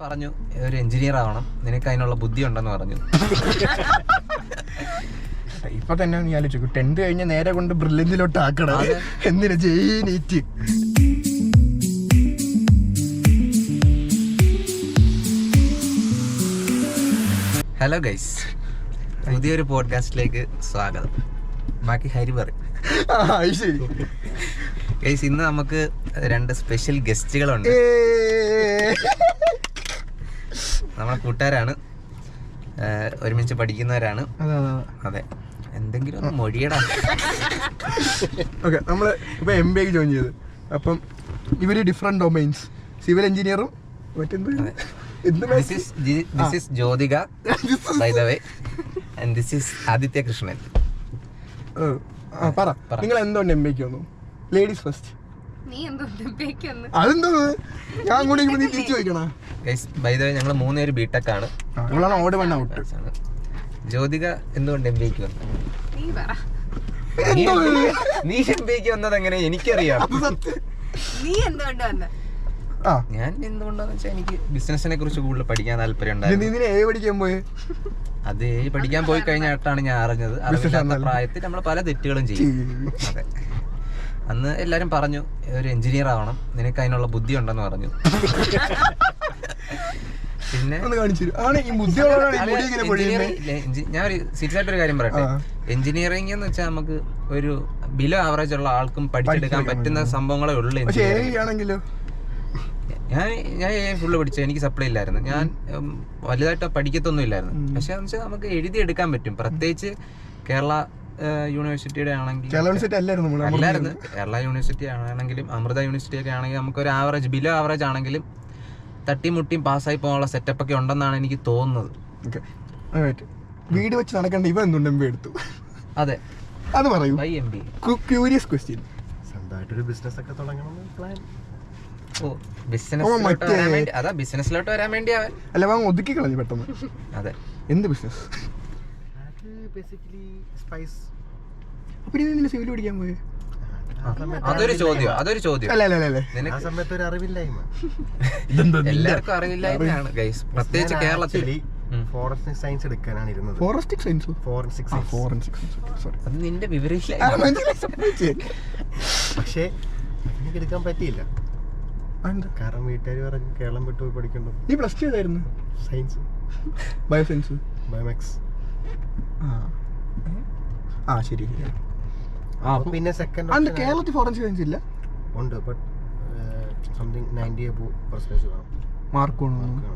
പറഞ്ഞു ഒരു എഞ്ചിനീയർ ആവണം, നിനക്ക് അതിനുള്ള ബുദ്ധി ഉണ്ടെന്ന് പറഞ്ഞു. ഇപ്പൊ തന്നെ നീ ആലോചിക്കും 10th കഴിഞ്ഞ നേരെ കൊണ്ട് ബ്രില്യന്റിലോട്ട് ആക്കണം. എന്തിനാ ജയിനീറ്റ്. ഹലോ ഗൈസ്, പുതിയൊരു പോഡ്കാസ്റ്റിലേക്ക് സ്വാഗതം. ബാക്കി ഹരി പറയും. ശരി ഗൈസ്, ഇന്ന് നമുക്ക് 2 സ്പെഷ്യൽ ഗസ്റ്റുകളുണ്ട്. നമ്മളെ കൂട്ടുകാരാണ്, ഒരുമിച്ച് പഠിക്കുന്നവരാണ്. അതെ, എന്തെങ്കിലും ഒന്ന് മൊഴിയടാ. ഓക്കെ, നമ്മള് ഇപ്പൊ MBA ജോയിൻ ചെയ്ത്. അപ്പം ഇവര് ഡിഫറെന്റ് ഡൊമൈൻസ്, സിവിൽ എഞ്ചിനീയറും This is Jyotika, by the way, and this is Aditya Krishnan. പറ, നിങ്ങൾ എന്തുകൊണ്ട് MBA വന്നു? Ladies first. അതെന്തോ ഞാൻ കൂടി നീ തിരിച്ചു ചോദിക്കണ. ബൈ ദ വേ, ഞങ്ങൾ 3 പേര് ബിടെക് ആണ്. നിങ്ങളാണ് ഓട് വണ്ണ ഔട്ട്. ജ്യോതിക എന്തുകൊണ്ട് MBA വന്നു? നീ MBA വന്നത് എങ്ങനെ എനിക്കറിയാം. ഞാൻ എന്തുകൊണ്ടാന്ന് വെച്ചാൽ എനിക്ക് ബിസിനസിനെ കുറിച്ച് കൂടുതൽ പഠിക്കാൻ താല്പര്യം ഉണ്ടായിരുന്നു. അത് പഠിക്കാൻ പോയി കഴിഞ്ഞിട്ടാണ് ഞാൻ അറിഞ്ഞത്. അറിവില്ലാത്ത പ്രായത്തിൽ നമ്മൾ പല തെറ്റുകളും ചെയ്യും. അതെ, അന്ന് എല്ലാരും പറഞ്ഞു ഒരു എഞ്ചിനീയർ ആവണം, നിനക്ക് അതിനുള്ള ബുദ്ധി ഉണ്ടെന്ന് പറഞ്ഞു. പിന്നെ ഞാൻ ഒരു സീരിയസ് ആയിട്ടൊരു കാര്യം പറയട്ടെ. എഞ്ചിനീയറിംഗ് എന്ന് വെച്ചാൽ നമുക്ക് ഒരു ബിലോ ആവറേജ് ഉള്ള ആൾക്കും പഠിച്ചെടുക്കാൻ പറ്റുന്ന സംഭവങ്ങളേ ഉള്ളൂ. ഞാൻ ഫുള്ള് പഠിച്ചു, എനിക്ക് സപ്ലൈ ഇല്ലായിരുന്നു. ഞാൻ വലുതായിട്ട് പഠിക്കത്തൊന്നും ഇല്ലായിരുന്നു. പക്ഷെ വെച്ചാൽ നമുക്ക് എഴുതിയെടുക്കാൻ പറ്റും. പ്രത്യേകിച്ച് കേരള യൂണിവേഴ്സിറ്റിയുടെ ആണെങ്കിൽ അല്ലായിരുന്നു, കേരള യൂണിവേഴ്സിറ്റി ആണെങ്കിലും അമൃത യൂണിവേഴ്സിറ്റി ഒക്കെ ആണെങ്കിൽ നമുക്കൊരു ആവറേജ് ബിലോ ആവറേജ് ആണെങ്കിലും തട്ടിമുട്ടിയും പാസ്സായി പോകാനുള്ള സെറ്റപ്പ് ഒക്കെ ഉണ്ടെന്നാണ് എനിക്ക് തോന്നുന്നത്. വീട് വെച്ച് നടക്കേണ്ട ഇവ എന്തുകൊണ്ട് MBA എടുത്തു? അതെ, അത് പറയൂ. Curious question. സ്വന്തമായിട്ടൊരു ബിസിനസ് ഒക്കെ തുടങ്ങണം പ്ലാൻ. ബിസിനസ്സിലോട്ട് വരാൻ വേണ്ടി അല്ല, വാങ്ങ ഒതുക്കി കളഞ്ഞു പെട്ടെന്ന്. അതെ, എന്ത് ബിസിനസ്? Basically spice. അപ്പൊ നീ സിവിൽ പഠിക്കാൻ പോയി? അതൊരു ചോദ്യം. ആ സമയത്ത് ഒരു അറിവില്ലായ്മ, എല്ലാവർക്കും അറിവില്ലായ്മയാണ് ഗൈസ്, പ്രത്യേകിച്ച് കേരളത്തിൽ. ഫോറൻസിക് സയൻസ് എടുക്കാനാണ് ഇരുന്നത്. അത് നിന്റെ വിവരമില്ല. പക്ഷേ എനിക്ക് എടുക്കാൻ പറ്റിയില്ല, കാരണം വീട്ടുകാർ പറഞ്ഞു കേരളം വിട്ടു പോയി പഠിക്കണ്ടോ. നീ പ്ലസ് ടു ഏതായിരുന്നു? Science, bioscience, biomaths. ശരി. പിന്നെ സെക്കൻഡ് കേരളത്തിൽ ഫോറൻസിക് സയൻസ് ഇല്ല? ഉണ്ട്, ബട്ട് സംതിങ് 90% വേണം, മാർക്ക്.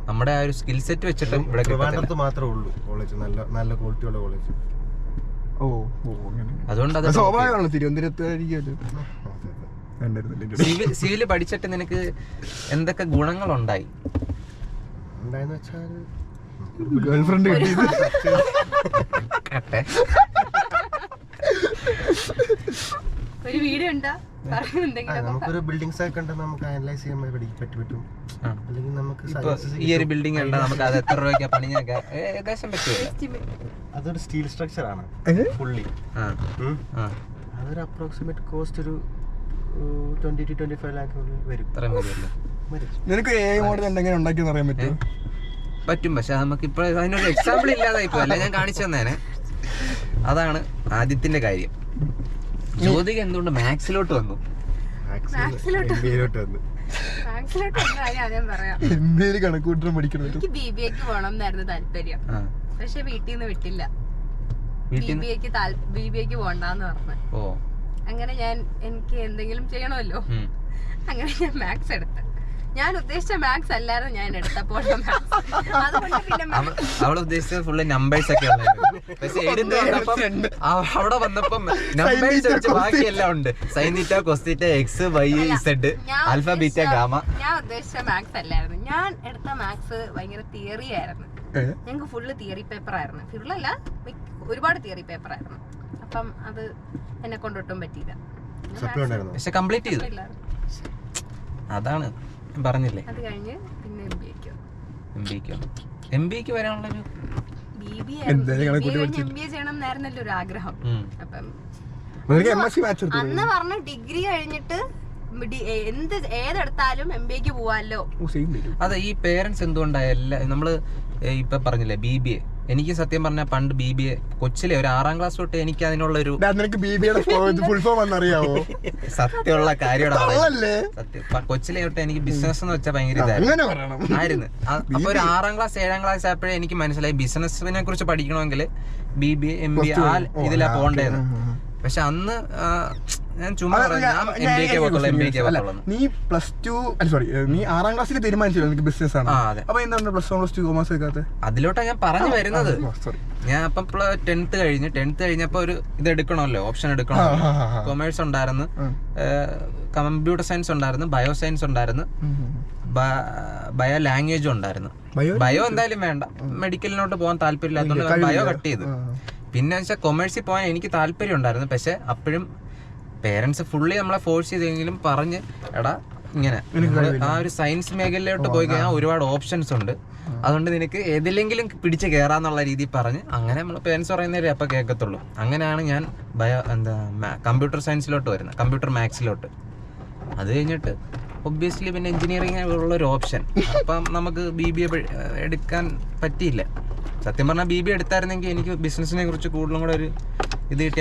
നമ്മുടെ ആ ഒരു സ്കിൽ സെറ്റ് വെച്ചിട്ട് ഇവിടെ ട്രിവാൻഡ്രത്ത് മാത്രമേ ഉള്ളൂ കോളേജ്, നല്ല ക്വാളിറ്റിയുള്ള കോളേജ്. അതുകൊണ്ട് അത് സ്വാഭാവികമാണ്. തിരുവനന്തപുരത്ത് സിവില് പഠിച്ചിട്ട് നിനക്ക് എന്തൊക്കെ ഗുണങ്ങളുണ്ടായി? ഉണ്ടായെന്ന് വെച്ചാൽ ഗേൾഫ്രണ്ട് നമുക്കൊരു ബിൽഡിങ്സ് ഒക്കെ ഉണ്ട്, നമുക്ക് അനലൈസ് ചെയ്യാൻ പറ്റും. അല്ലെങ്കിൽ നമുക്ക് ഈ ഒരു ബിൽഡിംഗ് ഉണ്ട്, നമുക്ക് അത് എത്ര രൂപയ്ക്ക് പണിഞ്ഞൊക്കെ ഏകദേശം പറ്റുമല്ലോ. അതൊരു സ്റ്റീൽ സ്ട്രക്ചർ ആണ് ഫുള്ളി. അതൊരു അപ്രോക്സിമേറ്റ് കോസ്റ്റ് ഒരു 20 to 25 lakh വരും. നിനക്ക് മോഡൽ എന്തെങ്കിലും ഉണ്ടാക്കിയെന്ന് അറിയാൻ പറ്റും? പറ്റും, പക്ഷെ നമുക്ക് ഇപ്പൊ അതിനൊരു എക്സാമ്പിൾ ഇല്ലാതായി ഇപ്പൊ അല്ല, ഞാൻ കാണിച്ചു തന്നേനെ. അതാണ് ആദ്യത്തിന്റെ കാര്യം. ജ്യോതിക എന്തുകൊണ്ട് മാത്സിലോട്ട് വന്നു? കണക്കൂട്ടം പഠിക്കണം. എനിക്ക് BBAക്ക് പോകണം എന്നായിരുന്നു താല്പര്യം, പക്ഷെ വീട്ടിൽ നിന്ന് വിട്ടില്ല. BBAക്ക് പോകണ്ടെന്ന് പറഞ്ഞു. അങ്ങനെ എനിക്ക് എന്തെങ്കിലും ചെയ്യണമല്ലോ, അങ്ങനെ ഞാൻ മാത്സ് എടുത്ത്. ഞാൻ ഉദ്ദേശിച്ച മാത്സ് അല്ലായിരുന്നു ഞാൻ എടുത്തപ്പോൾ. അവള് ഉദ്ദേശിച്ചത് ഫുള്ള് നമ്പേഴ്സ് ഒക്കെ പക്ഷെ അവിടെ വന്നപ്പം നമ്പേഴ്സ് വെച്ച് ബാക്കിയെല്ലാം ഉണ്ട്. Sine theta, cos theta, X, Y, Z, alpha, beta, gamma. ഞാൻ ഉദ്ദേശിച്ച മാത്സ് അല്ലായിരുന്നു. ഞാൻ എടുത്ത മാത്സ് ഭയങ്കര തിയറി ആയിരുന്നു. ഞങ്ങൾക്ക് ഫുള്ള് തിയറി പേപ്പർ ആയിരുന്നു. ഫുള്ളല്ല, ഒരുപാട് തിയറി പേപ്പർ ആയിരുന്നു. അപ്പം അത് എന്നെ കൊണ്ടൊട്ടും പറ്റിയില്ല. പക്ഷെ കംപ്ലീറ്റ് ചെയ്തു. അതാണ് പറഞ്ഞില്ലേ. അത് കഴിഞ്ഞ് പിന്നെ MBAക്ക് വരാനുള്ളൊരു MBA ചെയ്യണം എന്നായിരുന്നല്ലോ ഒരു ആഗ്രഹം. അപ്പം അന്ന് പറഞ്ഞ ഡിഗ്രി കഴിഞ്ഞിട്ട് ഏതെടുത്താലും MBAക്ക് പോവാല്ലോ. അതെ, ഈ പേരൻസ് എന്തുകൊണ്ടായല്ല നമ്മള് ഇപ്പൊ പറഞ്ഞില്ലേ BBA, എനിക്ക് സത്യം പറഞ്ഞ പണ്ട് BBA കൊച്ചിലെ ഒരു 6ാം ക്ലാസ് തൊട്ട് എനിക്ക് അതിനുള്ളൊരു സത്യമുള്ള കാര്യമാണ്. സത്യം കൊച്ചിലെ തൊട്ട് എനിക്ക് ബിസിനസ് എന്ന് വെച്ചാൽ ഭയങ്കര ഇതായിരുന്നു. അപ്പൊ ഒരു 6ാം ക്ലാസ് 7ാം ക്ലാസ് ആയപ്പോഴേ എനിക്ക് മനസ്സിലായി ബിസിനസിനെ കുറിച്ച് പഠിക്കണമെങ്കിൽ BBA MBA ആ ഇതിലാ പോകേണ്ടത്. പക്ഷെ അന്ന് ഞാൻ ചുമ്മാ നീ +2 നീ 6ാം ക്ലാസ്സിൽ തീരുമാനിച്ചല്ലോ ബിസിനസ് ആണ്. അപ്പൊ എന്താണ് +1 +2 കോമേഴ്സ് വെക്കാത്ത? അതിലോട്ടാ ഞാൻ പറഞ്ഞു വരുന്നത്. ഞാൻ അപ്പം 10th കഴിഞ്ഞപ്പോ ഒരു ഇത് എടുക്കണമല്ലോ, ഓപ്ഷൻ എടുക്കണം. കൊമേഴ്സ് ഉണ്ടായിരുന്നു, കമ്പ്യൂട്ടർ സയൻസ് ഉണ്ടായിരുന്നു, ബയോ സയൻസ് ഉണ്ടായിരുന്നു, ബയോ ലാംഗ്വേജും ഉണ്ടായിരുന്നു. ബയോ എന്തായാലും വേണ്ട, മെഡിക്കലിനോട്ട് പോകാൻ താല്പര്യമില്ലാത്തതുകൊണ്ട് ബയോ കട്ട് ചെയ്തു. പിന്നെ വെച്ചാൽ കൊമേഴ്സിൽ പോകാൻ എനിക്ക് താല്പര്യം ഉണ്ടായിരുന്നു. പക്ഷെ അപ്പോഴും പേരൻസ് ഫുള്ളി നമ്മളെ ഫോഴ്സ് ചെയ്തെങ്കിലും പറഞ്ഞ് എടാ ഇങ്ങനെ ആ ഒരു സയൻസ് മേഖലയിലോട്ട് പോയി കഴിഞ്ഞാൽ ഒരുപാട് ഓപ്ഷൻസ് ഉണ്ട്, അതുകൊണ്ട് നിനക്ക് ഏതിലെങ്കിലും പിടിച്ച് കയറാന്നുള്ള രീതിയിൽ പറഞ്ഞ് അങ്ങനെ നമ്മൾ പേരൻസ് പറയുന്നവരെ അപ്പം കേൾക്കത്തുള്ളൂ. അങ്ങനെയാണ് ഞാൻ കമ്പ്യൂട്ടർ സയൻസിലോട്ട് വരുന്നത്, കമ്പ്യൂട്ടർ മാത്സിലോട്ട്. അത് കഴിഞ്ഞിട്ട് ഒബ്വിയസ്ലി പിന്നെ എഞ്ചിനീയറിംഗ് ഉള്ളൊരു ഓപ്ഷൻ. അപ്പം നമുക്ക് BBA എടുക്കാൻ പറ്റിയില്ല. സത്യം പറഞ്ഞാൽ BBA എടുത്തായിരുന്നെങ്കിൽ എനിക്ക് ബിസിനസിനെ കുറിച്ച് കൂടുതലും കൂടെ ഒരു ഇത് കിട്ടി.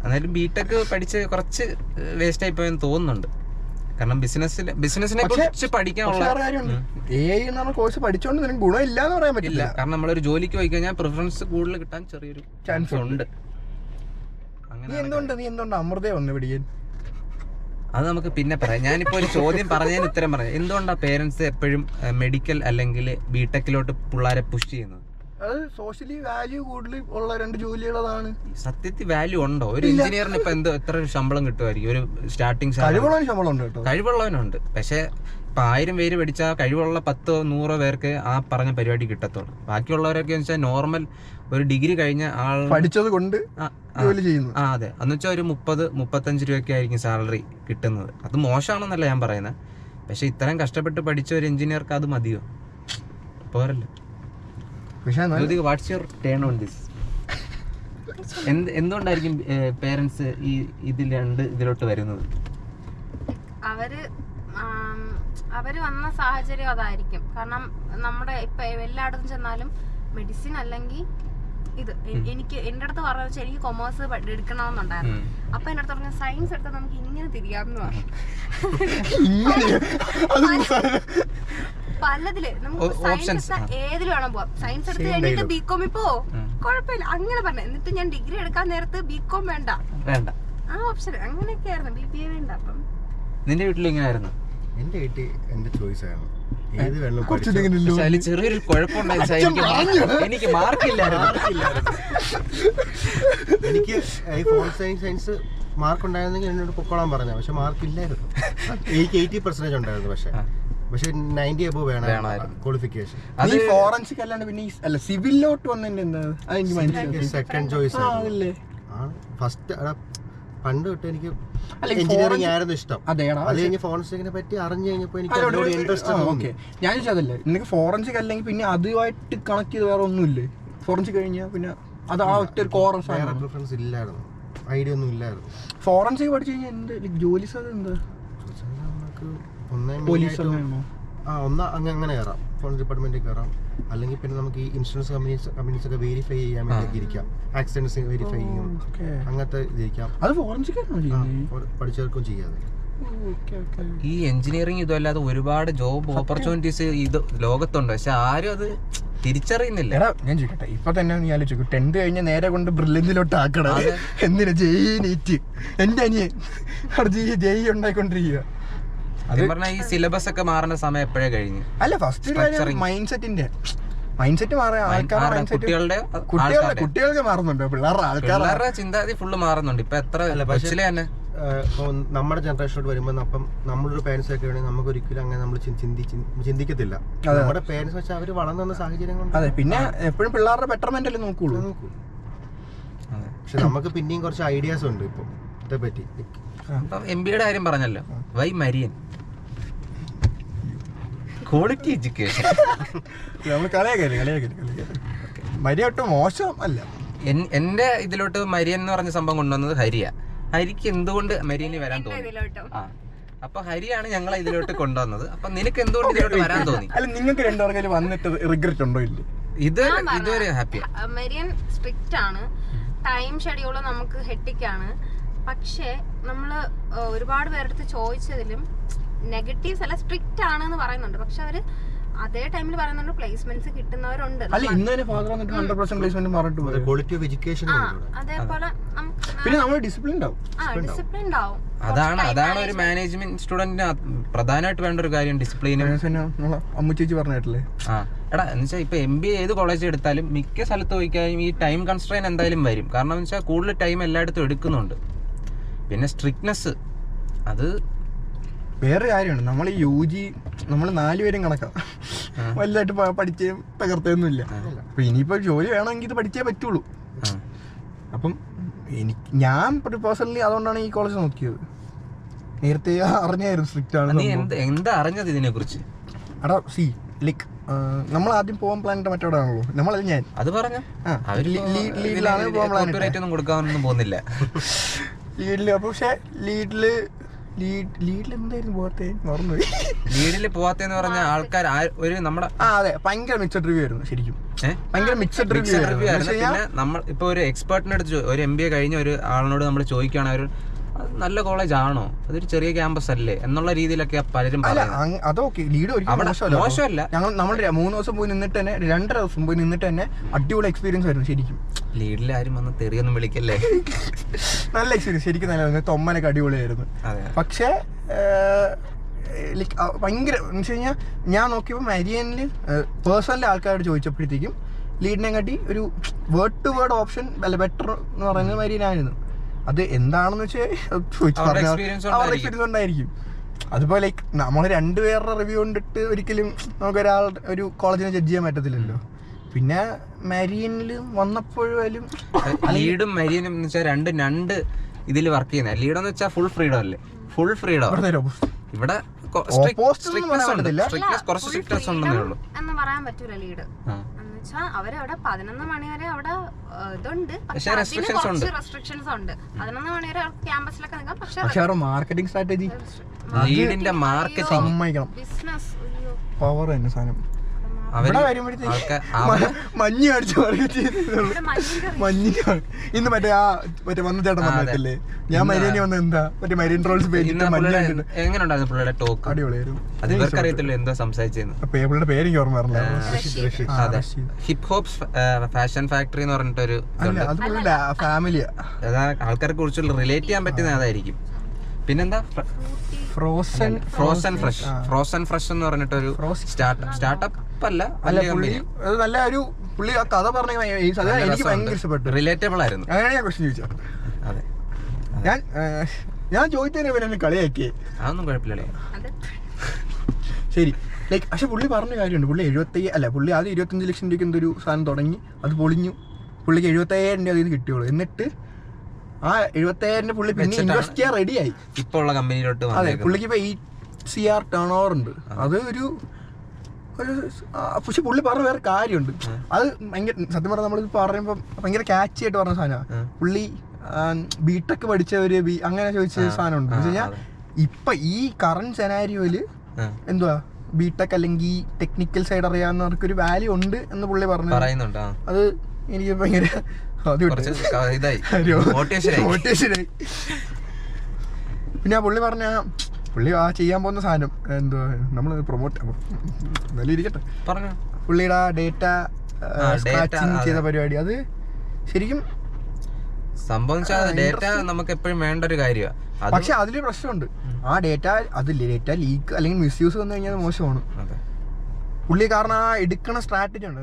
എന്നാലും BTech പഠിച്ച് കുറച്ച് വേസ്റ്റ് ആയി പോയെന്ന് തോന്നുന്നുണ്ട്. കാരണം ബിസിനസിനെ കുറിച്ച് പഠിക്കാനുള്ള കോഴ്സ് പഠിച്ചോണ്ട് നിനക്ക് ഗുണമില്ലാന്ന് പറയാൻ പറ്റില്ല. കാരണം നമ്മളൊരു ജോലിക്ക് പോയി കഴിഞ്ഞാൽ പ്രിഫറൻസ് കൂടുതൽ കിട്ടാൻ ചെറിയൊരു ചാൻസ് ഉണ്ട്. നീ എന്തുകൊണ്ട് അമൃതയെ വന്ന് പിടിക്കാൻ? അത് നമുക്ക് പിന്നെ പറയാം. ഞാനിപ്പോ ഒരു ചോദ്യം പറഞ്ഞതിന് ഉത്തരം പറയാം. എന്തുകൊണ്ടാ പേരൻസ് എപ്പോഴും മെഡിക്കൽ അല്ലെങ്കിൽ BTechലോട്ട് പിള്ളേരെ പുഷ് ചെയ്യുന്നത്? അത് സോഷ്യലി വാല്യൂ കൂടുതൽ ഉള്ള 2 ജോലികളാണ്. സത്യത്തിൽ വാല്യൂ ഉണ്ടോ? ഒരു എഞ്ചിനീയറിന് ഇപ്പൊ എത്ര ശമ്പളം കിട്ടുമായിരിക്കും? ഒരു സ്റ്റാർട്ടിങ് ശമ്പളം ഉണ്ട്, കഴിവുള്ളവനുണ്ട്. പക്ഷെ ഇപ്പൊ 1000 പേര് പഠിച്ചാൽ കഴിവുള്ള 10-100 പേർക്ക് ആ പറഞ്ഞ പരിപാടി കിട്ടത്തുള്ളൂ. ബാക്കിയുള്ളവരൊക്കെ വെച്ചാൽ നോർമൽ ഒരു ഡിഗ്രി കഴിഞ്ഞ ആൾ പഠിച്ചത് കൊണ്ട് ജോലി ചെയ്യുന്നു. അതെ, എന്ന് വെച്ചാൽ ഒരു 30-35 രൂപയൊക്കെ ആയിരിക്കും സാലറി കിട്ടുന്നത്. അത് മോശമാണെന്നല്ല ഞാൻ പറയുന്നത്, പക്ഷെ ഇത്രയും കഷ്ടപ്പെട്ട് പഠിച്ച ഒരു എഞ്ചിനീയർക്ക് അത് മതിയോ? പോരല്ലോ. What's your turn on this? എന്തുകൊണ്ടായിരിക്കും പേരൻസ് ഈ ഇതിലോട്ട് വരുന്നത്? അവര് വന്ന സാഹചര്യം അതായിരിക്കും. കാരണം നമ്മുടെ ഇപ്പൊ എല്ലായിടത്തും ചെന്നാലും മെഡിസിൻ അല്ലെങ്കിൽ ഇത് എന്റെ അടുത്ത് പറഞ്ഞു എനിക്ക് കൊമേഴ്സ് എടുക്കണമെന്നുണ്ടായിരുന്നു. അപ്പൊ എന്റെ അടുത്ത് പറഞ്ഞു സയൻസ് എടുത്താൽ നമുക്ക് ഇങ്ങനെ തിരിയാമെന്ന് പറഞ്ഞു. പലതില് നമുക്ക് സയൻസ് ഏതിൽ വേണം പോവാം. സയൻസ് എടുത്ത് കഴിഞ്ഞിട്ട് BCom പോവോ, കുഴപ്പമില്ല അങ്ങനെ പറഞ്ഞു. എന്നിട്ട് ഞാൻ ഡിഗ്രി എടുക്കാൻ നേരത്ത് BCom വേണ്ട ആ ഓപ്ഷൻ അങ്ങനെയൊക്കെ ആയിരുന്നു. BBA വേണ്ട. അപ്പം നിന്റെ വീട്ടിൽ ഇങ്ങനെയായിരുന്നു? എന്റെ വീട്ടിൽ എന്റെ ചോയ്സ് ആയിരുന്നു. ഏത് വെള്ളം ചെറിയൊരു കുഴപ്പമുണ്ടായിരുന്നു, എനിക്ക് മാർക്കില്ലായിരുന്നു. എനിക്ക് ഈ ഫോൺ സയൻസ് മാർക്ക് ഉണ്ടായിരുന്നെങ്കിൽ എന്നോട് പൊക്കോളാൻ പറഞ്ഞ, പക്ഷെ മാർക്ക് ഇല്ലായിരുന്നു. എനിക്ക് 80% ഉണ്ടായിരുന്നു. പക്ഷെ 90 above വേണം ക്വാളിഫിക്കേഷൻ. ഫോറൻസിക് അല്ലാണ്ട് പിന്നെ സിവിലോട്ട് വന്നതിന്റെ സെക്കൻഡ് ചോയ്സ് ആണ്. ഫസ്റ്റ് പണ്ട് തൊട്ട് എനിക്ക് എഞ്ചിനീയറിംഗ് ആയിരുന്നു ഇഷ്ടം. അത് കഴിഞ്ഞ് ഫോറൻസിക്കിനെ പറ്റി അറിഞ്ഞു കഴിഞ്ഞപ്പോൾ എനിക്ക് ഇൻട്രസ്റ്റ് തോന്നി. ഞാൻ ചോദിച്ചതല്ലേ നിനക്ക് ഫോറൻസിക് അല്ലെങ്കിൽ പിന്നെ അതുമായിട്ട് കണക്ട് ചെയ്ത് വേറെ ഒന്നുമില്ലേ? ഫോറൻസിക് കഴിഞ്ഞാൽ പിന്നെ അത് ആ ഒറ്റ ഒരു കോറസ് വേറെ പ്രിഫറൻസ് ഇല്ലായിരുന്നു, ഐഡിയ ഒന്നും ഇല്ലായിരുന്നു. ഫോറൻസിക് പഠിച്ചു കഴിഞ്ഞാൽ എന്ത് ജോലി സാധ്യത എന്താ? നമുക്ക് പോലീസ് അങ്ങനെ കയറാം, ഫോറൻസിക് ഡിപ്പാർട്ട്മെന്റിൽ കയറാം. അല്ലെങ്കിൽ പിന്നെ നമുക്ക് ഈ ഇൻഷുറൻസ് കമ്പനീസ് ഒക്കെ വെരിഫൈ ചെയ്യാൻ വേണ്ടി ഇരിക്കാം, ആക്സിഡൻസ് വെരിഫൈ ചെയ്യും, അങ്ങനത്തെ ഇതിരിക്കാം. അത് ഫോറൻസിക് പഠിച്ചവർക്കും ചെയ്യാതെ. ഈ എഞ്ചിനീയറിംഗ് ഇതല്ലാതെ ഒരുപാട് ജോബ് ഓപ്പർച്യൂണിറ്റീസ് ഇത് ലോകത്തുണ്ട്, പക്ഷെ ആരും അത് തിരിച്ചറിയുന്നില്ല. ഞാൻ ചോദിക്കട്ടെ, ഇപ്പൊ തന്നെ നീ ആലോചിക്കും 10th കഴിഞ്ഞ നേരെ കൊണ്ട് ബ്രില്യന്റിലോട്ട് ആക്കണം. എന്തിനാ JEE നീറ്റ്? എന്റെ അനിയൻ JEE ഉണ്ടായിക്കൊണ്ടിരിക്കുക. ഈ സിലബസ് ഒക്കെ മാറുന്ന സമയം എപ്പോഴേ കഴിഞ്ഞു. അല്ല ഫസ്റ്റ് മൈൻഡ് സെറ്റ് മാറിയ കുട്ടികൾക്ക് മാറുന്നുണ്ട്, പിള്ളേരുടെ ചിന്താഗതി ഫുള്ള് മാറുന്നുണ്ട്. ഇപ്പൊ എത്ര തന്നെ നമ്മുടെ ജനറേഷനോട് വരുമ്പോൾ അപ്പം നമ്മളൊരു പേരൻസ് ഒക്കെ ആണെങ്കിൽ നമുക്ക് ഒരിക്കലും അങ്ങനെ നമ്മൾ ചിന്തിക്കത്തില്ല. നമ്മുടെ പേരൻസ് വെച്ചാൽ അവർ വളർന്നു വന്ന സാഹചര്യം കൊണ്ട്. അതെ, പിന്നെ എപ്പോഴും പിള്ളേരുടെ ബെറ്റർമെന്റ് അല്ലേ നോക്കുള്ളൂ. പക്ഷെ നമുക്ക് പിന്നെയും കുറച്ച് ഐഡിയാസ് ഉണ്ട് ഇപ്പൊ ഇതേപ്പറ്റി. MBA കാര്യം പറഞ്ഞല്ലോ, വൈ മരിയൻ ക്വാളിറ്റി എഡ്യൂക്കേഷൻ. നമ്മൾ മരിയ ഒട്ടും മോശം അല്ല. എന്റെ ഇതിലോട്ട് മരിയൻ എന്ന് പറഞ്ഞ സംഭവം കൊണ്ടുവന്നത് ഹരിയ. ഹരിക്ക് എന്തുകൊണ്ട് മെരീനി വരാൻ തോന്നി? ഇതിലോട്ടും ആ, അപ്പൊ ഹരിയാണ് ഞങ്ങളെ ഇതിലോട്ട് കൊണ്ടുവന്നത്. അപ്പൊ നിനക്ക് എന്തുകൊണ്ട് ഇതിലോട്ട് വരാൻ തോന്നി? അല്ല, നിങ്ങൾക്ക് രണ്ടുപേർക്കും വന്നിട്ട് റിഗ്രറ്റ് ഉണ്ടോ ഇല്ല? ഇതുവരെ ഹാപ്പിയാ. മെരിയൻ സ്ട്രിക്റ്റ് ആണ്, ടൈം ഷെഡ്യൂള് നമുക്ക് ഹെക്ടിക്കാണ്. പക്ഷേ നമ്മള് ഒരുപാട് പേരെടുത്ത് ചോദിച്ചതിലും നെഗറ്റീവ്സ് അല്ല, സ്ട്രിക്റ്റ് ആണ് എന്ന് പറയുന്നുണ്ട്. പക്ഷെ അവര് അതേ ടൈമിൽ പറയുന്നുണ്ട് പ്ലേസ്മെന്റ്സ് കിട്ടുന്നവരുണ്ട്. ക്വാളിറ്റി ഓഫ് എഡ്യൂക്കേഷൻ അതേപോലെ പിന്നെ നമ്മൾ ഡിസിപ്ലിൻ ഉണ്ടാവും. ഡിസിപ്ലിൻ ഉണ്ടാവും. അതാണ് ഒരു മാനേജ്മെന്റ് സ്റ്റുഡന്റിന് പ്രധാനമായിട്ട് വേണ്ട ഒരു കാര്യം, ഡിസിപ്ലിൻ. അമ്മു ചേച്ചി പറഞ്ഞിട്ടില്ലേ? ആ എടാ, എന്ന് വെച്ചാൽ ഇപ്പൊ MBA ഏത് കോളേജ് എടുത്താലും മിക്ക സ്ഥലത്ത് പോയിക്കാനും ഈ ടൈം കൺസ്ട്രെയിൻ എന്തായാലും വരും. കാരണം എന്ന് വെച്ചാൽ കൂടുതൽ ടൈം എല്ലായിടത്തും എടുക്കുന്നുണ്ട്. പിന്നെ സ്ട്രിക്ട്നെസ്, അത് വേറെ കാര്യമാണ്. നമ്മൾ UG നമ്മൾ 4 പേരും കണക്കാം, വലുതായിട്ട് പഠിച്ചേ തകർത്തൊന്നുമില്ല. അപ്പൊ ഇനിയിപ്പോ ജോലി വേണമെങ്കിൽ ഇത് പഠിച്ചേ പറ്റുള്ളൂ. അപ്പം ഞാൻ പേഴ്സണലി അതുകൊണ്ടാണ് ഈ കോളേജ് നോക്കിയത്. നേരത്തെ അറിഞ്ഞായിരുന്നു സ്ട്രിക്റ്റ് ആണ്. എന്താ അറിഞ്ഞത് ഇതിനെ കുറിച്ച്? എടാ ലൈക്ക് നമ്മൾ ആദ്യം പോകാൻ പ്ലാൻ ഇട്ട മറ്റവിടെ ആണല്ലോ, നമ്മളല്ല ഞാൻ. അത് പറഞ്ഞു ലീഡിലാണ് പോകാൻ പ്ലാൻ. ഒന്നും കൊടുക്കാനൊന്നും പോകുന്നില്ല ലീഡില്. അപ്പൊ പക്ഷെ ലീഡില് എന്തായിരുന്നു പോകാത്ത മറന്നുപോയി. ലീഡില് പോവാത്തെന്ന് പറഞ്ഞ ആൾക്കാർ ഒരു നമ്മുടെ അതെ, ഭയങ്കര മിക്സഡ് റിവ്യൂ ആയിരുന്നു ശരിക്കും. ഭയങ്കര മിക്സഡ് റിവ്യൂ ആയിരുന്നു. പിന്നെ നമ്മൾ ഇപ്പൊ ഒരു എക്സ്പേർട്ടിന്റെ അടുത്ത് ഒരു MBA കഴിഞ്ഞ ഒരു ആളിനോട് നമ്മൾ ചോദിക്കുകയാണ്, ഒരു നല്ല കോളേജ് ആണോ, അതൊരു ചെറിയ ക്യാമ്പസ് അല്ലേ എന്നുള്ള രീതിയിലൊക്കെ പലരും അതൊക്കെ ലീഡ് മോശമല്ല. ഞങ്ങൾ നമ്മൾ 3 ദിവസം പോയി നിന്നിട്ട് തന്നെ 2.5 ദിവസം പോയി നിന്നിട്ട് തന്നെ അടിപൊളി എക്സ്പീരിയൻസ് ആയിരുന്നു ശരിക്കും. ലീഡിൽ ആരും വന്ന് തെറിയൊന്നും വിളിക്കല്ലേ. നല്ല എക്സ്പീരിയൻസ് ശരിക്കും, നല്ല തൊമ്മനൊക്കെ അടിപൊളിയായിരുന്നു. പക്ഷേ ലൈക്ക് ഭയങ്കര എന്ന് വെച്ച് കഴിഞ്ഞാൽ ഞാൻ നോക്കിയപ്പോൾ മരിയനിൽ പേഴ്സണലി ആൾക്കാരോട് ചോദിച്ചപ്പോഴത്തേക്കും ലീഡിനെ കാട്ടി ഒരു വേർഡ് ടു വേർഡ് ഓപ്ഷൻ അല്ല ബെറ്റർ എന്ന് പറയുന്നത് മരിയനായിരുന്നു. അത് എന്താണെന്ന് വെച്ചാൽ അവരുടെ എക്സ്പീരിയൻസ് ഉണ്ടായിരിക്കും. അതുപോലെ ലൈക്ക് നമ്മൾ 2 പേരുടെ റിവ്യൂ കൊണ്ടിട്ട് ഒരിക്കലും നമുക്ക് ഒരു കോളേജിനെ ജഡ്ജ് ചെയ്യാൻ പറ്റത്തില്ലല്ലോ. പിന്നെ മരിയനിൽ വന്നപ്പോഴും ലീഡും മരിയനും എന്ന് വെച്ചാൽ രണ്ട് ഇതിൽ വർക്ക് ചെയ്യുന്നത്. ലീഡ് എന്ന് വെച്ചാൽ ഫുൾ ഫ്രീഡം അല്ലേ, ഫുൾ ഫ്രീഡം. ഇവിടെ കുറച്ച് സ്ട്രിക്ട്നെസ് ഉണ്ടെന്നേ ഉള്ളൂ എന്ന് പറയാൻ പറ്റൂല. ലീഡ് അവരവിടെ 11 മണി വരെ അവിടെ ഇതുണ്ട്, പക്ഷെ റെസ്ട്രിക്ഷൻസ് ഉണ്ട്. 11 മണി വരെ ക്യാമ്പസിലൊക്കെ നിൽക്കാം. പക്ഷെ മാർക്കറ്റിംഗ് സ്ട്രാറ്റജി, ലീഡിന്റെ മാർക്കറ്റിംഗ് ബിസിനസ് പവർ തന്നെ സാധനം. മഞ്ഞ് കാണിച്ചു മഞ്ഞിന് ഇന്ന് മറ്റേ വന്ന ചേട്ടൻ പറഞ്ഞിട്ടില്ലേ, ഞാൻ മരിയനി വന്ന എന്താ മറ്റേ മരിയൻ റോൾസ് എങ്ങനെയുണ്ടായിരുന്നു പുള്ളിയുടെ ടോക്ക്? അടിപൊളിയായിരുന്നു. അത് ഇവർക്കറിയത്തില്ല എന്താ സംസാരിച്ചെന്ന്. പുള്ളിയുടെ പേര് എനിക്ക് ഓർമ്മ പറഞ്ഞില്ല. അതെ, ഹിപ്പ് ഹോപ്പ് ഫാഷൻ ഫാക്ടറി എന്ന് പറഞ്ഞിട്ടൊരു അത് പുള്ളിയുടെ ഫാമിലിയാ. ആൾക്കാരെ കുറിച്ചുള്ള റിലേറ്റ് ചെയ്യാൻ പറ്റുന്ന അതായിരിക്കും. പിന്നെന്താ ഫ്രോസൺ ഫ്രഷ് എന്ന് പറഞ്ഞിട്ടൊരു സ്റ്റാർട്ടപ്പ് അല്ല, നല്ല ഒരു പുള്ളി ആ കഥ പറഞ്ഞ എനിക്ക് ഭയങ്കര ഇഷ്ടപ്പെട്ടു. റിലേറ്റബിൾ ആയിരുന്നു. അങ്ങനെയാണ് ഞാൻ ക്വസ്റ്റ്യൻ ചോദിച്ചത്. അതെ, ഞാൻ ചോദിച്ചതിന് പിന്നെ കളിയാക്കിയേ. അതൊന്നും കുഴപ്പമില്ലല്ലോ. ശരി, ലൈക്ക് പക്ഷെ പുള്ളി പറഞ്ഞ കാര്യമുണ്ട്. പുള്ളി 75 പുള്ളി ആദ്യം 25 ലക്ഷം രൂപയ്ക്ക് എന്തൊരു സാധനം തുടങ്ങി, അത് പൊളിഞ്ഞു. പുള്ളിക്ക് 75,000 രൂപ അതിൽ കിട്ടിയുള്ളൂ. എന്നിട്ട് ആ 75,000 പുള്ളി പിന്നെ ഇൻവെസ്റ്റ് ചെയ്യാൻ റെഡിയായി ഇപ്പോൾ ഉള്ള കമ്പനിയിലോട്ട്. അതെ, പുള്ളിക്ക് ഇപ്പൊ 8 CR ടേൺ ഓവർ ഉണ്ട്. അത് ഒരു പക്ഷെ പുള്ളി പറഞ്ഞ വേറെ കാര്യമുണ്ട്. അത് ഭയങ്കര സത്യം പറഞ്ഞാൽ നമ്മൾ പറയുമ്പോൾ ഭയങ്കര ക്യാച്ചി ആയിട്ട് പറഞ്ഞ സാധനമാണ്. പുള്ളി ബിടെക് പഠിച്ചവര് അങ്ങനെ ചോദിച്ച സാധനം ഉണ്ട്. എന്ന് വെച്ച് കഴിഞ്ഞാൽ ഇപ്പൊ ഈ കറന്റ് സെനാരിയോയില് എന്തുവാ ബിടെക് അല്ലെങ്കിൽ ടെക്നിക്കൽ സൈഡ് അറിയാവുന്നവർക്കൊരു വാല്യൂ ഉണ്ട് എന്ന് പുള്ളി പറയുന്നുണ്ട്. അത് എനിക്ക് ഭയങ്കര മോട്ടിവേഷനായി. പിന്നെ പുള്ളി പറഞ്ഞ പുള്ളി ചെയ്യാൻ പോകുന്ന സാധനം എന്തുവാ നമ്മൾ പ്രൊമോട്ട് നല്ല ഇരിക്കട്ടെ. പുള്ളിയുടെ ഡേറ്റ സ്ക്രാച്ചിങ് ചെയ്ത പരിപാടി, അത് ശരിക്കും സംഭവം ഡേറ്റ നമുക്ക് എപ്പോഴും വേണ്ട ഒരു കാര്യമാണ്. പക്ഷെ അതിലൊരു പ്രശ്നമുണ്ട്. ആ ഡേറ്റ ലീക്ക് അല്ലെങ്കിൽ മിസ്യൂസ് വന്നു കഴിഞ്ഞാൽ മോശമാണ്. പുള്ളി കാരണം ആ എടുക്കണ സ്ട്രാറ്റജി ഉണ്ട്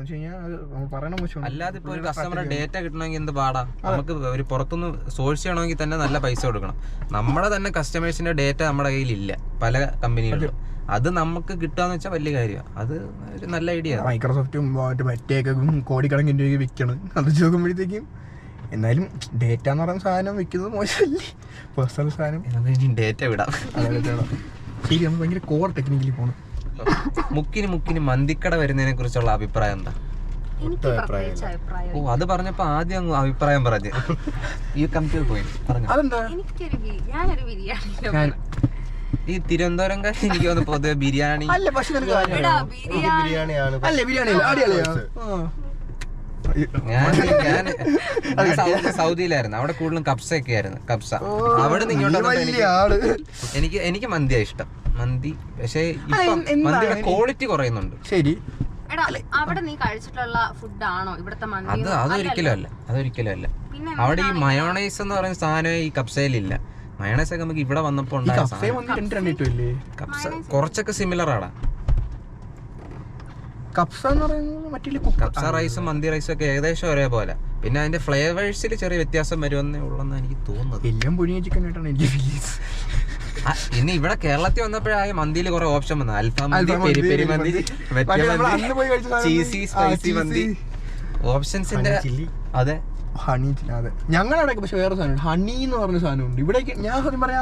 പറയണ മോശമാണ്. അല്ലാതെ ഇപ്പൊ ഒരു കസ്റ്റമർ ഡേറ്റ കിട്ടണമെങ്കിൽ എന്ത് പാടാ. നമുക്ക് ഒരു പുറത്തുനിന്ന് സോഴ്സ് ചെയ്യണമെങ്കിൽ തന്നെ നല്ല പൈസ കൊടുക്കണം. നമ്മുടെ തന്നെ കസ്റ്റമേഴ്സിന്റെ ഡേറ്റ നമ്മുടെ കയ്യിൽ ഇല്ല പല കമ്പനികളിലും. അത് നമുക്ക് കിട്ടാന്ന് വെച്ചാൽ വലിയ കാര്യമാണ്. അത് ഒരു നല്ല ഐഡിയ. മൈക്രോസോഫ്റ്റും മറ്റേയൊക്കെ കോടിക്കണക്കിന് രൂപ വിൽക്കണം. അത് നോക്കുമ്പോഴത്തേക്കും എന്നാലും ഡേറ്റ എന്ന് പറയുന്ന സാധനം വിൽക്കുന്നത് മോശമല്ലേ, പേഴ്സണൽ സാധനം. ഡേറ്റ വിടാം. ശരി, നമ്മൾ ഭയങ്കര കോർ ടെക്നിക്കലി പോകണം. മുക്കിന് മന്തിക്കട വരുന്നതിനെ കുറിച്ചുള്ള അഭിപ്രായം എന്താ? എനിക്ക് പ്രത്യേകിച്ച് അഭിപ്രായം ഓ അത് പറഞ്ഞപ്പോ ആദ്യം അങ്ങ് അഭിപ്രായം പറഞ്ഞു ഈ കമ്പ്യൂട്ടർ പോയി പറഞ്ഞു. അതെന്താ ഞാനൊരു ബിരിയാണി ഈ തിരുവനന്തപുരംകാർ എനിക്ക് തോന്നുന്നു പൊതുവെ ബിരിയാണി അല്ല പക്ഷെ നിനക്ക് കാര്യം ബിരിയാണിയാണ് അല്ലേ ബിരിയാണി അടിയല്ലയോ ഞാൻ സൗദിയിലായിരുന്നു. അവിടെ കൂടുതലും കബ്സ ഒക്കെ ആയിരുന്നു. കബ്സ അവിടെ നിന്ന് എനിക്ക് മന്തിയാ ഇഷ്ടം. മന്തി പക്ഷേ മന്തിയുടെ ക്വാളിറ്റി കുറയുന്നുണ്ട്. ശരി അവിടെ നീ കഴിച്ചിട്ടുള്ള ഫുഡാണോ ഇവിടുത്തെ മന്തി? അതൊരിക്കലും അല്ല. അവിടെ ഈ മയോണൈസ് എന്ന് പറയുന്ന സാധനം ഈ കബ്സയിലില്ല. മയോണൈസ് ഒക്കെ നമുക്ക് ഇവിടെ വന്നപ്പോ കബ്സ കുറച്ചൊക്കെ സിമിലർ ആണ്. കബ്സ റൈസും മന്തി റൈസും ഒക്കെ ഏകദേശം ഒരേപോലെ. പിന്നെ അതിന്റെ ഫ്ലേവേഴ്സിൽ ചെറിയ വ്യത്യാസം വരുമെന്നേ ഉള്ളെന്ന് എനിക്ക് തോന്നുന്നത്. എല്ലാം പുഴുങ്ങിയ ചിക്കൻ ആയിട്ടാണ് എനിക്ക് ഫീൽ. ഇനി ഇവിടെ കേരളത്തിൽ വന്നപ്പോഴായ മന്തിയിൽ കുറെ ഓപ്ഷൻ വന്നു. അൽഫാം മന്തി, പെരി പെരി മന്തി, ചീസി സ്പൈസി മന്തി, ഓപ്ഷൻസിന്റെ. അതെ ഹണി അതെ ഞങ്ങളുടെ അവിടെയൊക്കെ. പക്ഷെ വേറെ സാധനം ഹണി എന്ന് പറഞ്ഞ സാധനമുണ്ട് ഇവിടേക്ക്. ഞാൻ സത്യം പറയാ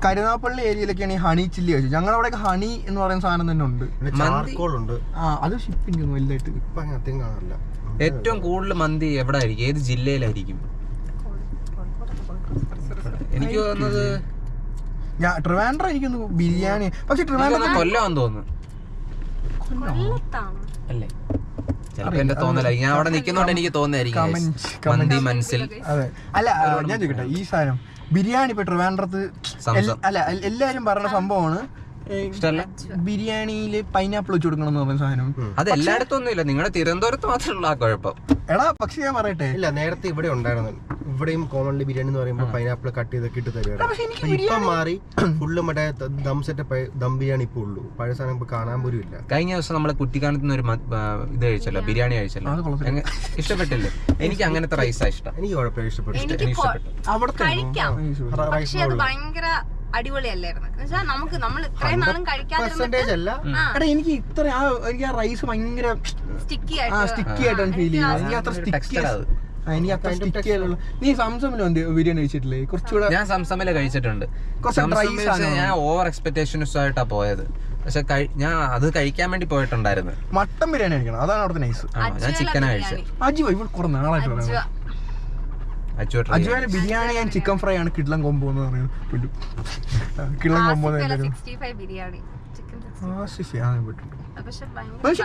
കരുനാപ്പള്ളി ഏരിയയിലൊക്കെയാണ് ഈ ഹണി ചില്ലി കഴിച്ചത്. ഞങ്ങളുടെ അവിടെയൊക്കെ ഹണി എന്ന് പറയുന്ന സാധനം തന്നെ ഉണ്ട്. അത് ഷിപ്പിംഗ് ഒന്നും വലുതായിട്ട് ഏറ്റവും കൂടുതൽ മന്തി എവിടെ ആയിരിക്കും? ഏത് ജില്ലയിലായിരിക്കും? എനിക്ക് തോന്നുന്നത് ഞാൻ ട്രിവാൻഡ്രം ഇരിക്കുന്നു ബിരിയാണി. പക്ഷെ ട്രിവാൻഡ്രം കൊല്ലമാണെന്ന് തോന്നുന്നു. അല്ലേ ചിലപ്പോ എന്റെ തോന്നല. ഞാൻ അവിടെ നിൽക്കുന്നോണ്ട് എനിക്ക് തോന്നുന്നതായിരിക്കും മന്തി മനസ്സിൽ. അതെ അല്ല ഞാൻ ചോദിക്കട്ടെ ഈ സാധനം ബിരിയാണി ഇപ്പൊ ട്രിവാൻഡ്രത്ത് അല്ല എല്ലാരും പറയുന്ന സംഭവമാണ് ബിരിയാണിയില് പൈനാപ്പിൾ വെച്ച് കൊടുക്കണം എന്ന് പറഞ്ഞ സാധനം. അത് എല്ലായിടത്തും ഒന്നുമില്ല. നിങ്ങളുടെ തിരുവനന്തപുരത്ത് മാത്രമുള്ള ആ കുഴപ്പം. എടാ പക്ഷെ ഞാൻ പറയട്ടെ ഇല്ല നേരത്തെ ഇവിടെ ഉണ്ടായിരുന്നു. ഇവിടെയും കോമൺലി ബിരിയാണി എന്ന് പറയുമ്പോൾ പൈനാപ്പിൾ കട്ട് ചെയ്തൊക്കെ ഇട്ട് തരുവായിരുന്നു. ഇപ്പം മാറി ഫുള്ള് മറ്റേ ദം സെറ്റ് ദം ബിരിയാണി ഇപ്പൊ ഉള്ളൂ. പഴയ സാധനം ഇപ്പൊ കാണാൻ പോലും ഇല്ല. കഴിഞ്ഞ ദിവസം നമ്മള് കുട്ടിക്കാനത്ത് നിന്ന് ഒരു ഇത് കഴിച്ചല്ലോ, ബിരിയാണി കഴിച്ചല്ലോ. ഇഷ്ടപ്പെട്ടില്ലേ? എനിക്ക് അങ്ങനത്തെ റൈസാ ഇഷ്ടം. എനിക്ക് കുഴപ്പമില്ല, ഇഷ്ടപ്പെട്ടു. പക്ഷെ അത് ഭയങ്കര അടിപൊളിയല്ലായിരുന്നു. നമ്മൾ ഇത്രയും നാളും കഴിക്കാതെ എനിക്ക് ഇത്ര എനിക്ക് ആ റൈസ് ഭയങ്കര സ്റ്റിക്കി ആയിട്ടാണ് ഫീൽ ചെയ്യുന്നത്. എനിക്ക് അത്ര സ്റ്റിക്കി എനിക്ക് അത്ര സ്റ്റിക്കി ആയിട്ടുള്ള. നീ സംസമിലോ ബിരിയാണി കഴിച്ചിട്ടില്ലേ? കുറച്ചുകൂടെ ഞാൻ സംസമില കഴിച്ചിട്ടുണ്ട്. ഞാൻ ഓവർ എക്സ്പെക്ടേഷൻസ് ആയിട്ടാ പോയത്. പക്ഷെ ഞാൻ അത് കഴിക്കാൻ വേണ്ടി പോയിട്ടുണ്ടായിരുന്നു. മട്ടൻ ബിരിയാണി കഴിക്കണം, അതാണ് അവിടുത്തെ നൈസ്. ഞാൻ ചിക്കനാ കഴിച്ചത്. അജുവ ഇവിടെ കുറെ നാളായിട്ട് പറയാം. അജുവാന്റെ ബിരിയാണി ആൻഡ് ചിക്കൻ ഫ്രൈ ആണ് കിഡ്ലം കോംബോ എന്ന് പറയുന്നത്. കിഡ്ലം കോംബോ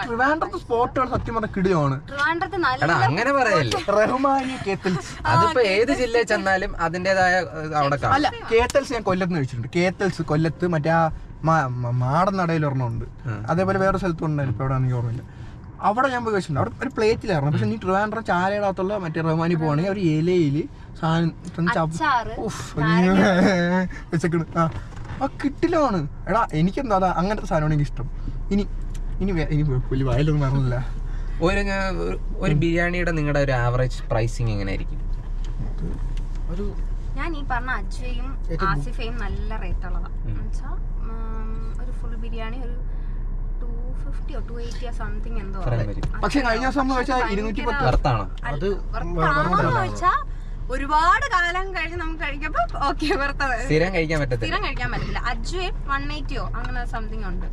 ട്രിവാൻഡ്രത്ത് സ്പോട്ടുകൾ സത്യം പറഞ്ഞ കിടിലാണ്. അങ്ങനെ പറയല്ലേ. റഹ്മാനി കേത്തൽസ് അതിപ്പോ ഏത് ജില്ലയിൽ ചെന്നാലും അതിന്റേതായ അവിടെ അല്ല. കേത്തൽസ് ഞാൻ കൊല്ലത്ത് കഴിച്ചിട്ടുണ്ട്. കേത്തൽസ് കൊല്ലത്ത് മറ്റേ മാടൻ നടയിൽ ഒരെണ്ണമുണ്ട്. അതേപോലെ വേറെ സ്ഥലത്തും ഉണ്ടായിരുന്നു. ഇപ്പൊ എവിടെ ഓർമ്മയില്ല. അവിടെ ഞാൻ പോയി കഴിച്ചിട്ടുണ്ട്. അവിടെ ഒരു പ്ലേറ്റിലായിരുന്നു. പക്ഷെ നീ ട്രിവാൻഡ്രം ചാലയിടത്തുള്ള മറ്റേ റഹ്മാനി പോവാണെങ്കിൽ ഒരു ഇലയില് സാധനം വെച്ചേക്കണ്. ആ കിട്ടിലാണ്. എടാ എനിക്കെന്താ അതാ അങ്ങനത്തെ സാധനമാണ് എനിക്ക് ഇഷ്ടം. ഇനി വലിയ വയലൊന്നും പറഞ്ഞില്ല. ഒരു ബിരിയാണിയുടെ നിങ്ങളുടെ ഒരു ആവറേജ് പ്രൈസിങ് എങ്ങനെയായിരിക്കും? ഞാൻ ഈ പറഞ്ഞ അജുവയും ആസിഫയും നല്ല റേറ്റ് ഉള്ളതാണ്. ഒരു ഫുൾ ബിരിയാണി ഒരു 250 or 280 സംതിങ് എന്തോ. പക്ഷെ കഴിഞ്ഞ ദിവസം ഒരുപാട് കാലം കഴിഞ്ഞ് നമുക്ക് കഴിക്കുമ്പോ ഓക്കെ സ്ഥിരം കഴിക്കാൻ പറ്റത്തില്ല. അജുവ 180 അങ്ങനെ സംതിങ് ഉണ്ട്.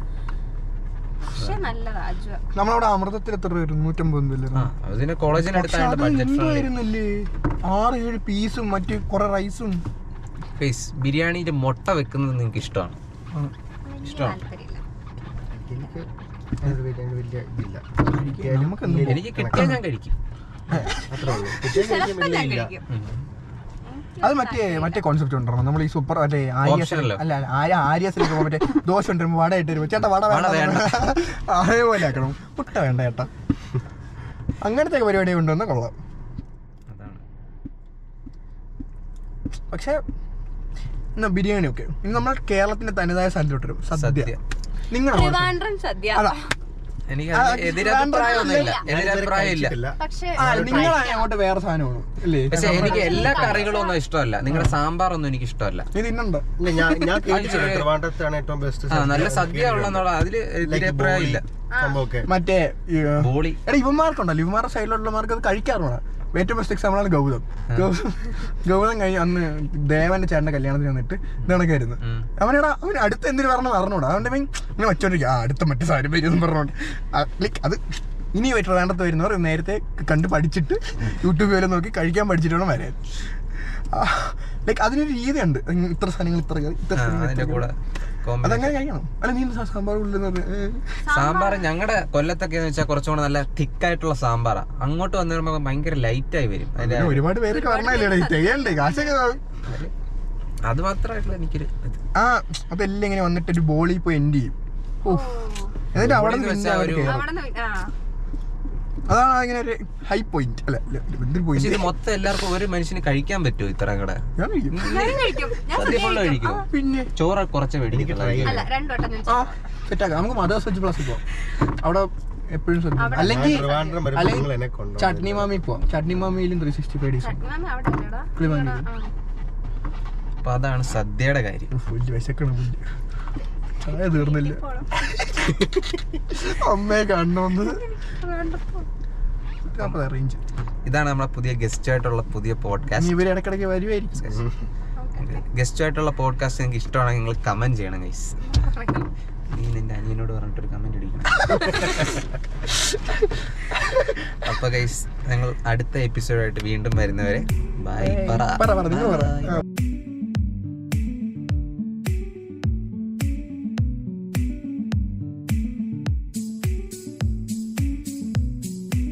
പക്ഷെ നല്ലതാ അജുവ. നമ്മളവിടെ അമൃതത്തിൽ എത്ര രൂപ? 150 കോളേജിനടുത്തായിരുന്നില്ലേ? 6-7 പീസും മറ്റു കുറെ റൈസും. ബിരിയാണിന്റെ മുട്ട വെക്കുന്നത് നിങ്ങൾക്ക് ഇഷ്ടമാണ്? എനിക്ക് കിട്ടിയാൽ ഞാൻ കഴിക്കും. അത് മറ്റേ കോൺസെപ്റ്റ് ഉണ്ടോ? നമ്മൾ ഈ സൂപ്പർ മറ്റേ ആര്യസിലേക്ക് പോകുമ്പോൾ മറ്റേ ദോശ കൊണ്ടുവരുമ്പോൾ വട ഇട്ട് വരുമ്പോൾ ചേട്ടാ വട വേണ്ട അതേപോലെ ആക്കണം. മുട്ട വേണ്ട ചേട്ടാ. അങ്ങനത്തെ പരിപാടി കൊണ്ടുവന്ന കൊള്ളാം. പക്ഷെ എന്നാ ബിരിയാണി ഒക്കെ ഇനി നമ്മൾ കേരളത്തിന്റെ തനതായ സ്ഥലത്തോട്ട് വരും. സദ്യ നിങ്ങൾ അങ്ങോട്ട് വേറെ സാധനമാണ് അല്ലേ? പക്ഷെ എനിക്ക് എല്ലാ കറികളും ഒന്നും ഇഷ്ടമല്ല. നിങ്ങളുടെ സാമ്പാർ ഒന്നും എനിക്ക് ഇഷ്ടമല്ല. നല്ല സദ്യ ഉള്ളെന്നുള്ള അതില് എതിരഭിപ്രായം ഇല്ല. മറ്റേ ഇവന്മാർക്കുണ്ടല്ലോ, ഇവന്മാരുടെ സൈഡിലുള്ളമാർക്ക് അത് കഴിക്കാറുണ്ട്. ഏറ്റവും ബെസ്റ്റ് എക്സാമ്പിളാണ് ഗൗതം കഴിഞ്ഞ് അന്ന് ദേവന്റെ ചേട്ടന്റെ കല്യാണത്തിന് വന്നിട്ട് ഇതണക്കായിരുന്നു. അവന് അടുത്ത് എന്തിനു പറഞ്ഞ പറഞ്ഞോടാ. അതുകൊണ്ട് ഇങ്ങനെ വച്ചോണ്ടിരിക്കും അടുത്ത മറ്റു സാരി പേര് പറഞ്ഞോണ്ട്. ലൈക്ക് അത് ഇനി വേണ്ടത്ത് വരുന്നവർ നേരത്തെ കണ്ട് പഠിച്ചിട്ട് യൂട്യൂബ് വരെ നോക്കി കഴിക്കാൻ പഠിച്ചിട്ട് വേണം വരാൻ. ലൈക്ക് അതിനൊരു രീതിയുണ്ട്, ഇത്ര സാധനങ്ങൾ അതങ്ങനെ കഴിക്കണം. അല്ല നീ സാമ്പാർ ഞങ്ങളുടെ കൊല്ലത്തൊക്കെ വെച്ചാൽ കുറച്ചുകൂടെ നല്ല തിക്കായിട്ടുള്ള സാമ്പാറാ. അങ്ങോട്ട് വന്നു വരുമ്പോ ഭയങ്കര ലൈറ്റായി വരും. ഒരുപാട് പേരൊക്കെ പറഞ്ഞല്ലേ ചെയ്യണ്ടേ കാശൊക്കെ. അത് മാത്രമായിട്ടുള്ള എനിക്കൊരു അതെല്ലാം ഇങ്ങനെ വന്നിട്ട് ഒരു ബോളിൽ പോയി എൻഡ് ചെയ്യും. എന്നിട്ട് അവിടെ അതാണ് അങ്ങനെ ഒരു ഹൈ പോയിന്റ്. അല്ല എന്തൊരു പോയിന്റ്. ഇത് മൊത്തം എല്ലാവർക്കും ഒരു മനുഷ്യന് കഴിക്കാൻ പറ്റുമോ ഇത്ര കൂടെ? പിന്നെ ചോറ് കുറച്ച് മേടിക്കും. സെറ്റാക്കാം. നമുക്ക് മദേഴ്സ് വെച്ച് പ്ലസ് പോവാം. അവിടെ എപ്പോഴും അല്ലെങ്കിൽ ചട്നി മാമി പോവാം. ചട്നി മാമിയിലും 365 ഡേയ്സ്. അപ്പൊ അതാണ് സദ്യയുടെ കാര്യം. വിശക്കണം ചായ തീർന്നില്ല. അമ്മയെ കാണണമെന്ന്. ഇതാണ് നമ്മളെ പുതിയ ഗസ്റ്റ് ആയിട്ടുള്ള പുതിയ പോഡ്കാസ്റ്റ്. ഇവര് ഇടക്കിടക്ക് വരുമായിരിക്കും. ഗസ്റ്റ് ആയിട്ടുള്ള പോഡ്കാസ്റ്റ് നിങ്ങൾക്ക് ഇഷ്ടമാണെങ്കിൽ നിങ്ങൾ കമന്റ് ചെയ്യണം ഗൈസ്. നീ നിന്റെ അനിയനോട് പറഞ്ഞിട്ടൊരു കമന്റ് അടിക്കണം. അപ്പൊ ഗൈസ് ഞങ്ങൾ അടുത്ത എപ്പിസോഡായിട്ട് വീണ്ടും വരുന്നവരെ ബൈ. പറ